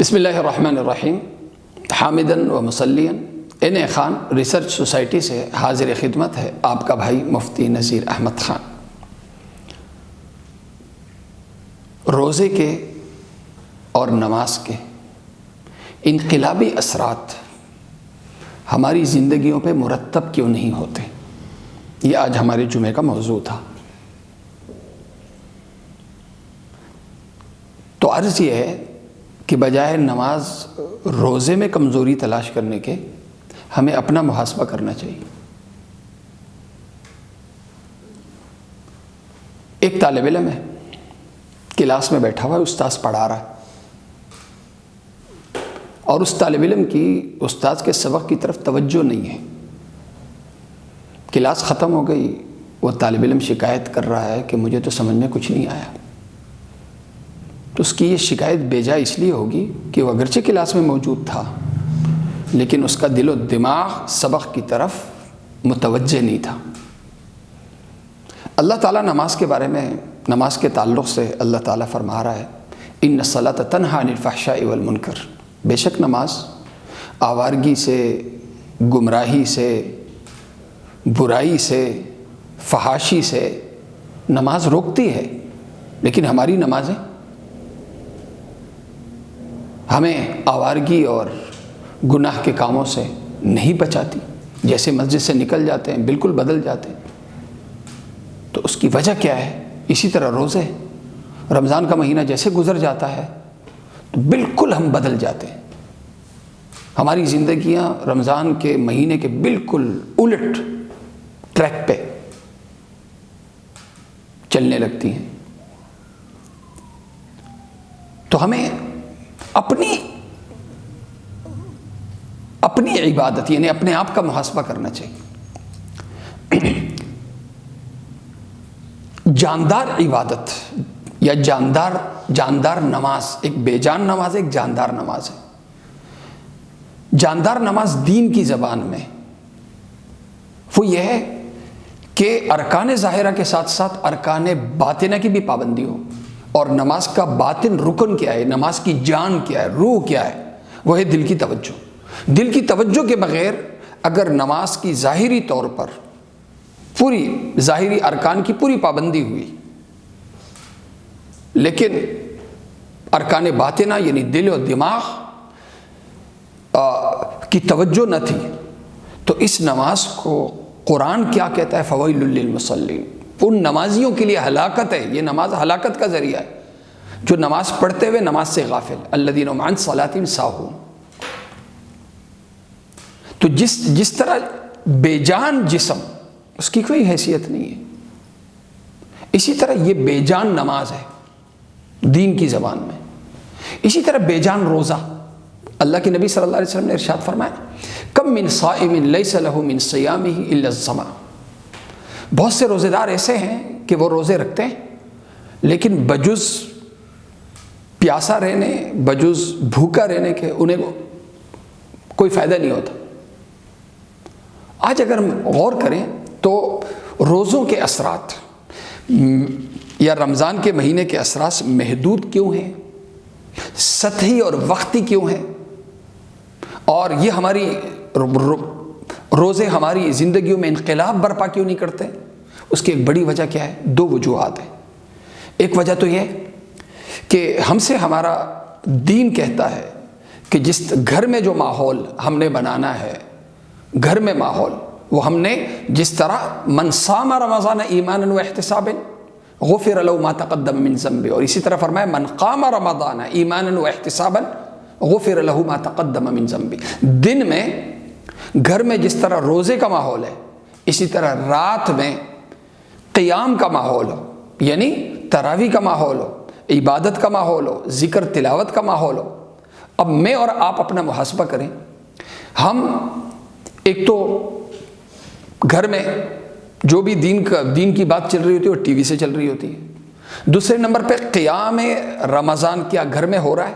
بسم اللہ الرحمن الرحیم۔ حامدن و مسلیاً این خان ریسرچ سوسائٹی سے حاضر خدمت ہے آپ کا بھائی مفتی نذیر احمد خان۔ روزے کے اور نماز کے انقلابی اثرات ہماری زندگیوں پہ مرتب کیوں نہیں ہوتے، یہ آج ہمارے جمعے کا موضوع تھا۔ تو عرض یہ ہے کہ بجائے نماز روزے میں کمزوری تلاش کرنے کے ہمیں اپنا محاسبہ کرنا چاہیے۔ ایک طالب علم ہے، کلاس میں بیٹھا ہوا ہے، استاذ پڑھا رہا ہے اور اس طالب علم کی استاذ کے سبق کی طرف توجہ نہیں ہے۔ کلاس ختم ہو گئی، وہ طالب علم شکایت کر رہا ہے کہ مجھے تو سمجھ میں کچھ نہیں آیا۔ تو اس کی یہ شکایت بے جا اس لیے ہوگی کہ وہ اگرچہ کلاس میں موجود تھا لیکن اس کا دل و دماغ سبق کی طرف متوجہ نہیں تھا۔ اللہ تعالیٰ نماز کے بارے میں، نماز کے تعلق سے اللہ تعالیٰ فرما رہا ہے ان الصلاۃ تنہی عن الفحشاء والمنکر، بے شک نماز آوارگی سے، گمراہی سے، برائی سے، فحاشی سے نماز روکتی ہے۔ لیکن ہماری نمازیں ہمیں آوارگی اور گناہ کے کاموں سے نہیں بچاتی، جیسے مسجد سے نکل جاتے ہیں بالکل بدل جاتے ہیں۔ تو اس کی وجہ کیا ہے؟ اسی طرح روزے، رمضان کا مہینہ جیسے گزر جاتا ہے تو بالکل ہم بدل جاتے ہیں، ہماری زندگیاں رمضان کے مہینے کے بالکل الٹ ٹریک پہ چلنے لگتی ہیں۔ تو ہمیں اپنی عبادت یعنی اپنے آپ کا محاسبہ کرنا چاہیے۔ جاندار عبادت یا جاندار نماز، ایک بے جان نماز ہے، ایک جاندار نماز ہے۔ جاندار نماز دین کی زبان میں وہ یہ ہے کہ ارکان ظاہرہ کے ساتھ ساتھ ارکان باطنہ کی بھی پابندی ہو۔ اور نماز کا باطن رکن کیا ہے، نماز کی جان کیا ہے، روح کیا ہے؟ وہ ہے دل کی توجہ۔ دل کی توجہ کے بغیر اگر نماز کی ظاہری طور پر پوری ظاہری ارکان کی پوری پابندی ہوئی لیکن ارکان باطنہ یعنی دل و دماغ کی توجہ نہ تھی تو اس نماز کو قرآن کیا کہتا ہے؟ فویل للمصلین، ان نمازیوں کے لیے ہلاکت ہے۔ یہ نماز ہلاکت کا ذریعہ ہے، جو نماز پڑھتے ہوئے نماز سے غافل، الذین هم عن صلاتهم ساہون۔ تو جس طرح بے جان جسم اس کی کوئی حیثیت نہیں ہے، اسی طرح یہ بے جان نماز ہے دین کی زبان میں۔ اسی طرح بے جان روزہ، اللہ کے نبی صلی اللہ علیہ وسلم نے ارشاد فرمایا کم من صائم لیس له من صیامه الا الظمأ، بہت سے روزے دار ایسے ہیں کہ وہ روزے رکھتے ہیں لیکن بجز پیاسا رہنے، بجز بھوکا رہنے کے انہیں کوئی فائدہ نہیں ہوتا۔ آج اگر ہم غور کریں تو روزوں کے اثرات یا رمضان کے مہینے کے اثرات محدود کیوں ہیں، سطحی اور وقتی کیوں ہیں، اور یہ ہماری روزے ہماری زندگیوں میں انقلاب برپا کیوں نہیں کرتے؟ اس کی ایک بڑی وجہ کیا ہے؟ دو وجوہات ہیں۔ ایک وجہ تو یہ کہ ہم سے ہمارا دین کہتا ہے کہ جس گھر میں جو ماحول ہم نے بنانا ہے، گھر میں ماحول وہ ہم نے جس طرح من صام رمضان ایمانا و احتسابا غفر له ما تقدم من ذنبه، اور اسی طرح فرمایا من قام رمضان ایمانا و احتسابا غفر له ما تقدم من ذنبه۔ دن میں گھر میں جس طرح روزے کا ماحول ہے اسی طرح رات میں قیام کا ماحول ہو، یعنی تراویح کا ماحول ہو، عبادت کا ماحول ہو، ذکر تلاوت کا ماحول ہو۔ اب میں اور آپ اپنا محاسبہ کریں، ہم ایک تو گھر میں جو بھی دین کی بات چل رہی ہوتی ہے وہ ٹی وی سے چل رہی ہوتی ہے۔ دوسرے نمبر پہ قیام رمضان کیا گھر میں ہو رہا ہے؟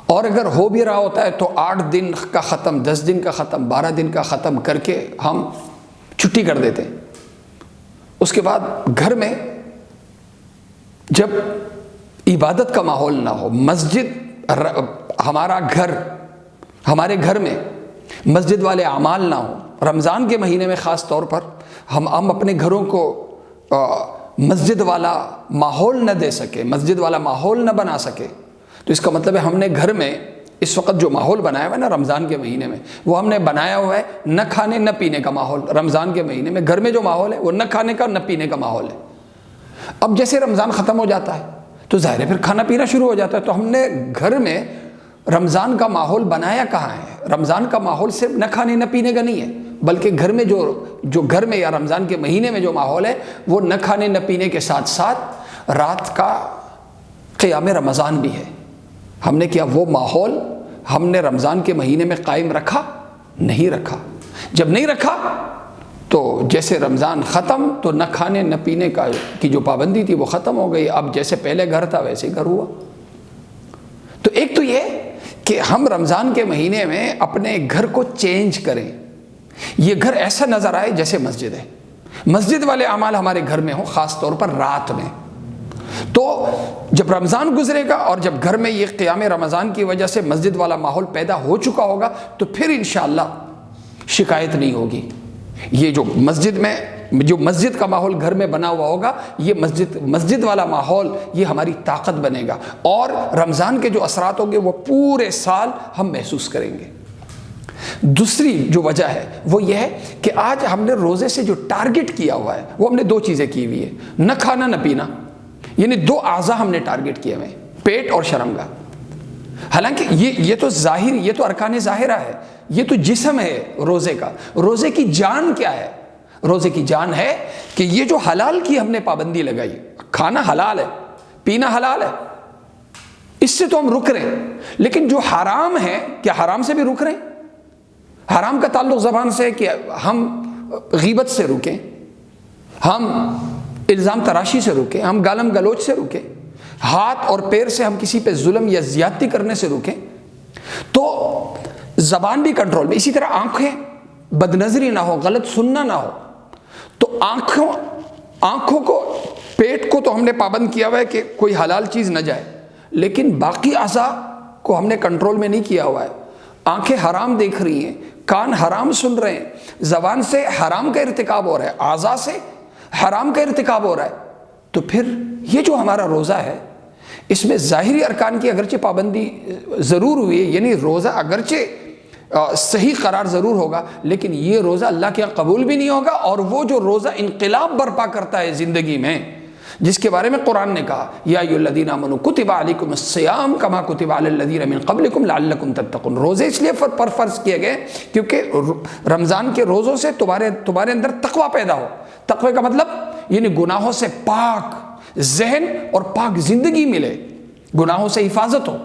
اور اگر ہو بھی رہا ہوتا ہے تو 8 دن کا ختم، 10 دن کا ختم، 12 دن کا ختم کر کے ہم چھٹی کر دیتے ہیں۔ اس کے بعد گھر میں جب عبادت کا ماحول نہ ہو، مسجد ہمارا گھر، ہمارے گھر میں مسجد والے اعمال نہ ہوں، رمضان کے مہینے میں خاص طور پر ہم اپنے گھروں کو مسجد والا ماحول نہ دے سکے، مسجد والا ماحول نہ بنا سکے، تو اس کا مطلب ہے ہم نے گھر میں اس وقت جو ماحول بنایا ہوا ہے نا رمضان کے مہینے میں، وہ ہم نے بنایا ہوا ہے نہ کھانے نہ پینے کا ماحول۔ رمضان کے مہینے میں گھر میں جو ماحول ہے وہ نہ کھانے کا نہ پینے کا ماحول ہے۔ اب جیسے رمضان ختم ہو جاتا ہے تو ظاہر ہے پھر کھانا پینا شروع ہو جاتا ہے، تو ہم نے گھر میں رمضان کا ماحول بنایا کہاں ہے؟ رمضان کا ماحول صرف نہ کھانے نہ پینے کا نہیں ہے، بلکہ گھر میں جو گھر میں یا رمضان کے مہینے میں جو ماحول ہے وہ نہ کھانے نہ پینے کے ساتھ ساتھ رات کا قیام رمضان بھی ہے۔ ہم نے کیا وہ ماحول ہم نے رمضان کے مہینے میں قائم رکھا؟ نہیں رکھا۔ جب نہیں رکھا تو جیسے رمضان ختم تو نہ کھانے نہ پینے کی جو پابندی تھی وہ ختم ہو گئی، اب جیسے پہلے گھر تھا ویسے گھر ہوا۔ تو ایک تو یہ کہ ہم رمضان کے مہینے میں اپنے گھر کو چینج کریں، یہ گھر ایسا نظر آئے جیسے مسجد ہے، مسجد والے اعمال ہمارے گھر میں ہوں، خاص طور پر رات میں۔ تو جب رمضان گزرے گا اور جب گھر میں یہ قیام رمضان کی وجہ سے مسجد والا ماحول پیدا ہو چکا ہوگا تو پھر انشاءاللہ شکایت نہیں ہوگی۔ یہ جو مسجد کا ماحول گھر میں بنا ہوا ہوگا، یہ مسجد والا ماحول یہ ہماری طاقت بنے گا، اور رمضان کے جو اثرات ہوں گے وہ پورے سال ہم محسوس کریں گے۔ دوسری جو وجہ ہے وہ یہ ہے کہ آج ہم نے روزے سے جو ٹارگٹ کیا ہوا ہے وہ ہم نے دو چیزیں کی ہوئی ہے، نہ کھانا نہ پینا، یعنی دو اعضاء ہم نے ٹارگٹ کیے ہوئے، پیٹ اور شرمگاہ۔ حالانکہ یہ تو ظاہر، یہ تو ارکان ظاہرہ ہے، یہ تو جسم ہے روزے کا۔ روزے کی جان کیا ہے؟ روزے کی جان ہے کہ یہ جو حلال کی ہم نے پابندی لگائی، کھانا حلال ہے، پینا حلال ہے، اس سے تو ہم رک رہے ہیں، لیکن جو حرام ہے کیا حرام سے بھی رک رہے ہیں؟ حرام کا تعلق زبان سے ہے کہ ہم غیبت سے رکیں، ہم الزام تراشی سے رکیں، ہم گالم گلوچ سے رکیں، ہاتھ اور پیر سے ہم کسی پہ ظلم یا زیادتی کرنے سے رکیں، تو زبان بھی کنٹرول میں۔ اسی طرح آنکھیں، بد نظری نہ ہو، غلط سننا نہ ہو، تو آنکھوں کو، پیٹ کو تو ہم نے پابند کیا ہوا ہے کہ کوئی حلال چیز نہ جائے، لیکن باقی اعضاء کو ہم نے کنٹرول میں نہیں کیا ہوا ہے۔ آنکھیں حرام دیکھ رہی ہیں، کان حرام سن رہے ہیں، زبان سے حرام کا ارتکاب ہو رہا ہے، اعضاء سے حرام کا ارتکاب ہو رہا ہے، تو پھر یہ جو ہمارا روزہ ہے اس میں ظاہری ارکان کی اگرچہ پابندی ضرور ہوئی ہے، یعنی روزہ اگرچہ صحیح قرار ضرور ہوگا، لیکن یہ روزہ اللہ کے یہاں قبول بھی نہیں ہوگا، اور وہ جو روزہ انقلاب برپا کرتا ہے زندگی میں، جس کے بارے میں قرآن نے کہا یا ایھا الذین آمنوا کتب علیکم الصیام کما کتب علی الذین من قبلکم لعلکم تتقون۔ روزے اس لیے پر فرض کیے گئے کیونکہ رمضان کے روزوں سے تمہارے اندر تقوی پیدا ہو۔ تقوی کا مطلب یعنی گناہوں سے پاک ذہن اور پاک زندگی ملے، گناہوں سے حفاظت ہو۔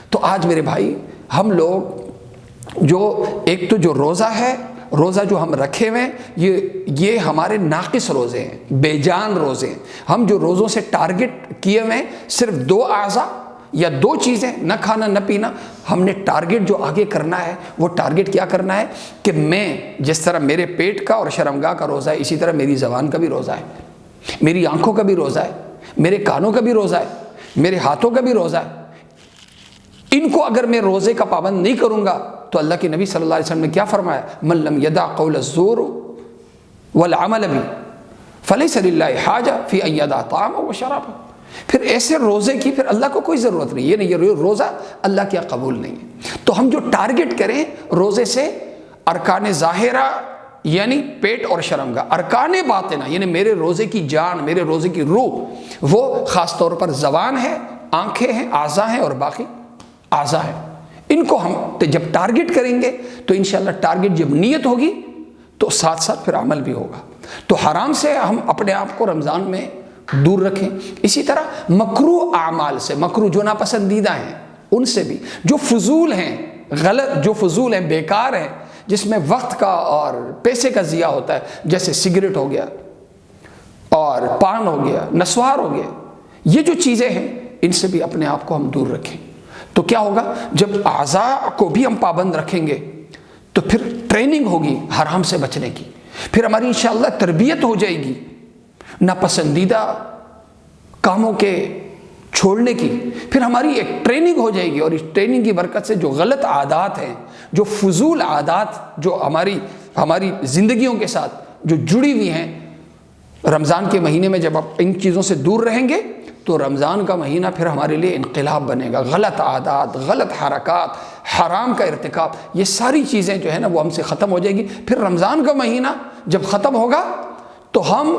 تو آج میرے بھائی ہم لوگ جو ایک تو جو روزہ ہے، روزہ جو ہم رکھے ہوئے یہ ہمارے ناقص روزے ہیں، بے جان روزے ہیں۔ ہم جو روزوں سے ٹارگٹ کیے ہوئے ہیں صرف دو اعضاء یا دو چیزیں، نہ کھانا نہ پینا، ہم نے ٹارگٹ جو آگے کرنا ہے وہ ٹارگٹ کیا کرنا ہے کہ میں جس طرح میرے پیٹ کا اور شرمگاہ کا روزہ ہے، اسی طرح میری زبان کا بھی روزہ ہے، میری آنکھوں کا بھی روزہ ہے، میرے کانوں کا بھی روزہ ہے، میرے ہاتھوں کا بھی روزہ ہے۔ ان کو اگر میں روزے کا پابند نہیں کروں گا تو اللہ کے نبی صلی اللہ علیہ وسلم نے کیا فرمایا؟ من لم یدع قول الزور والعمل به فلیس للہ حاجہ فی ان یدع طعامہ وشرابہ۔ پھر ایسے روزے کی پھر اللہ کو کوئی ضرورت نہیں، یہ روزہ اللہ کیا قبول نہیں ہے۔ تو ہم جو ٹارگٹ کریں روزے سے ارکان ظاہرہ یعنی پیٹ اور شرمگاہ، ارکان باطنہ یعنی میرے روزے کی جان، میرے روزے کی روح، وہ خاص طور پر زبان ہے، آنکھیں ہیں، اعضاء ہیں اور باقی اعضاء ہیں۔ ان کو ہم جب ٹارگٹ کریں گے تو انشاءاللہ ٹارگٹ جب نیت ہوگی تو ساتھ ساتھ پھر عمل بھی ہوگا۔ تو حرام سے ہم اپنے آپ کو رمضان میں دور رکھیں۔ اسی طرح مکروہ اعمال سے، مکروہ جو ناپسندیدہ ہیں ان سے بھی، جو فضول ہیں، غلط جو فضول ہیں، بیکار ہیں، جس میں وقت کا اور پیسے کا ضیاع ہوتا ہے، جیسے سگریٹ ہو گیا اور پان ہو گیا، نسوار ہو گیا، یہ جو چیزیں ہیں ان سے بھی اپنے آپ کو ہم دور رکھیں۔ تو کیا ہوگا؟ جب اعضاء کو بھی ہم پابند رکھیں گے تو پھر ٹریننگ ہوگی حرام سے بچنے کی، پھر ہماری انشاءاللہ تربیت ہو جائے گی، ناپسندیدہ کاموں کے چھوڑنے کی پھر ہماری ایک ٹریننگ ہو جائے گی، اور اس ٹریننگ کی برکت سے جو غلط عادات ہیں، جو فضول عادات جو ہماری زندگیوں کے ساتھ جو جڑی ہوئی ہیں، رمضان کے مہینے میں جب آپ ان چیزوں سے دور رہیں گے تو رمضان کا مہینہ پھر ہمارے لیے انقلاب بنے گا۔ غلط عادات، غلط حرکات، حرام کا ارتکاب، یہ ساری چیزیں جو ہے نا وہ ہم سے ختم ہو جائے گی۔ پھر رمضان کا مہینہ جب ختم ہوگا تو ہم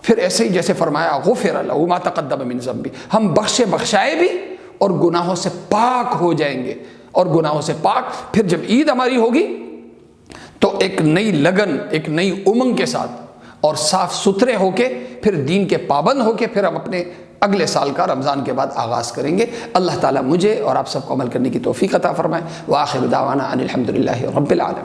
پھر ایسے ہی جیسے فرمایا غفر لہ ما تقدم من ذنبہ، ہم بخشائے بھی اور گناہوں سے پاک ہو جائیں گے، اور گناہوں سے پاک پھر جب عید ہماری ہوگی تو ایک نئی لگن، ایک نئی امنگ کے ساتھ اور صاف ستھرے ہو کے پھر دین کے پابند ہو کے پھر ہم اپنے اگلے سال کا رمضان کے بعد آغاز کریں گے۔ اللہ تعالیٰ مجھے اور آپ سب کو عمل کرنے کی توفیق عطا فرمائے۔ وآخر دعوانا ان الحمد للہ رب العالمین۔